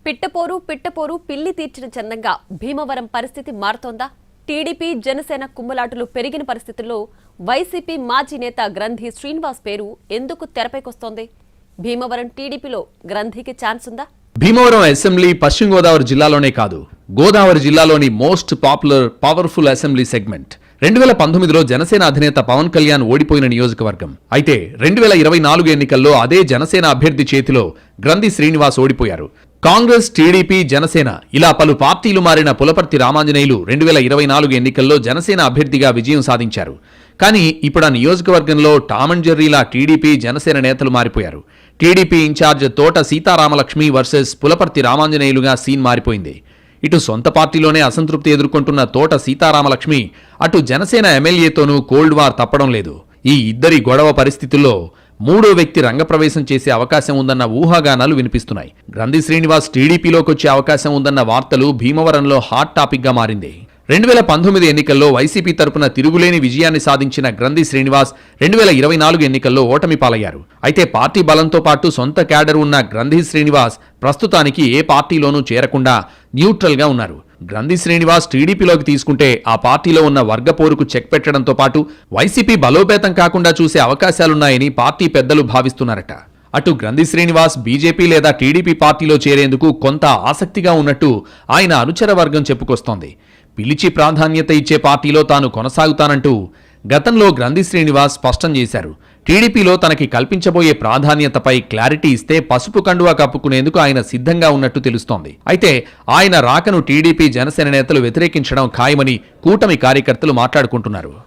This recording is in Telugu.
పిట్టపోరు పిల్లి తీర్చిన చందంగా భీమవరం పరిస్థితి మారుతోందా? టీడీపీ జనసేన కుమ్ములాటలు పెరిగిన పరిస్థితుల్లో వైసీపీ మాజీ నేత గ్రంథి శ్రీనివాస్ పేరు ఎందుకు తెరపైకొస్తోంది? భీమవరం టీడీపీలో గ్రంథికి ఛాన్స్ ఉందా? భీమవరం అసెంబ్లీ పశ్చిమ గోదావరి జిల్లాలోనే కాదు, గోదావరి జిల్లాలోని మోస్ట్ పవర్ఫుల్ అసెంబ్లీ సెగ్మెంట్. 2019లో జనసేన అధినేత పవన్ కళ్యాణ్ ఓడిపోయిన నియోజకవర్గం. అయితే 2024 ఎన్నికల్లో అదే జనసేన అభ్యర్థి చేతిలో గ్రంథి శ్రీనివాస్ ఓడిపోయారు. కాంగ్రెస్, టీడీపీ, జనసేన ఇలా పలు పార్టీలు మారిన పులపర్తి రామాంజనేయులు 2024 ఎన్నికల్లో జనసేన అభ్యర్థిగా విజయం సాధించారు. కానీ ఇప్పుడు ఆ నియోజకవర్గంలో టామ్ అండ్ జెర్రీలా టీడీపీ, జనసేన నేతలు మారిపోయారు. టీడీపీ ఇన్ఛార్జ్ తోట సీతారామలక్ష్మి వర్సెస్ పులపర్తి రామాంజనేయులుగా సీన్ మారిపోయింది. ఇటు సొంత పార్టీలోనే అసంతృప్తి ఎదుర్కొంటున్న తోట సీతారామలక్ష్మి అటు జనసేన ఎమ్మెల్యేతోనూ కోల్డ్ వార్ తప్పడం లేదు. ఈ ఇద్దరి గొడవ పరిస్థితుల్లో మూడో వ్యక్తి రంగప్రవేశం చేసే అవకాశం ఉందన్న ఊహాగానాలు వినిపిస్తున్నాయి. గ్రంథి శ్రీనివాస్ టీడీపీలోకి వచ్చే అవకాశం ఉందన్న వార్తలు భీమవరంలో హాట్ టాపిక్ గా మారింది. 2019 ఎన్నికల్లో వైసీపీ తరపున తిరుగులేని విజయాన్ని సాధించిన గ్రంథి శ్రీనివాస్ 2024 ఎన్నికల్లో ఓటమి పాలయ్యారు. అయితే పార్టీ బలంతో పాటు సొంత క్యాడర్ ఉన్న గ్రంథి శ్రీనివాస్ ప్రస్తుతానికి ఏ పార్టీలోనూ చేరకుండా న్యూట్రల్ గా ఉన్నారు. గ్రంథి శ్రీనివాస్ టీడీపీలోకి తీసుకుంటే ఆ పార్టీలో ఉన్న వర్గపోరుకు చెక్ పెట్టడంతో పాటు వైసీపీ బలోపేతం కాకుండా చూసే అవకాశాలున్నాయని పార్టీ పెద్దలు భావిస్తున్నారట. అటు గ్రంథి శ్రీనివాస్ బీజేపీ లేదా టీడీపీ పార్టీలో చేరేందుకు కొంత ఆసక్తిగా ఉన్నట్టు ఆయన అనుచర వర్గం చెప్పుకొస్తోంది. పిలిచి ప్రాధాన్యత ఇచ్చే పార్టీలో తాను కొనసాగుతానంటూ గతంలో గ్రంథి శ్రీనివాస్ స్పష్టం చేశారు. టీడీపీలో తనకి కల్పించబోయే ప్రాధాన్యతపై క్లారిటీ ఇస్తే పసుపు కండువా కప్పుకునేందుకు ఆయన సిద్ధంగా ఉన్నట్టు తెలుస్తోంది. అయితే ఆయన రాకను టీడీపీ, జనసేన నేతలు వ్యతిరేకించడం ఖాయమని కూటమి కార్యకర్తలు మాట్లాడుకుంటున్నారు.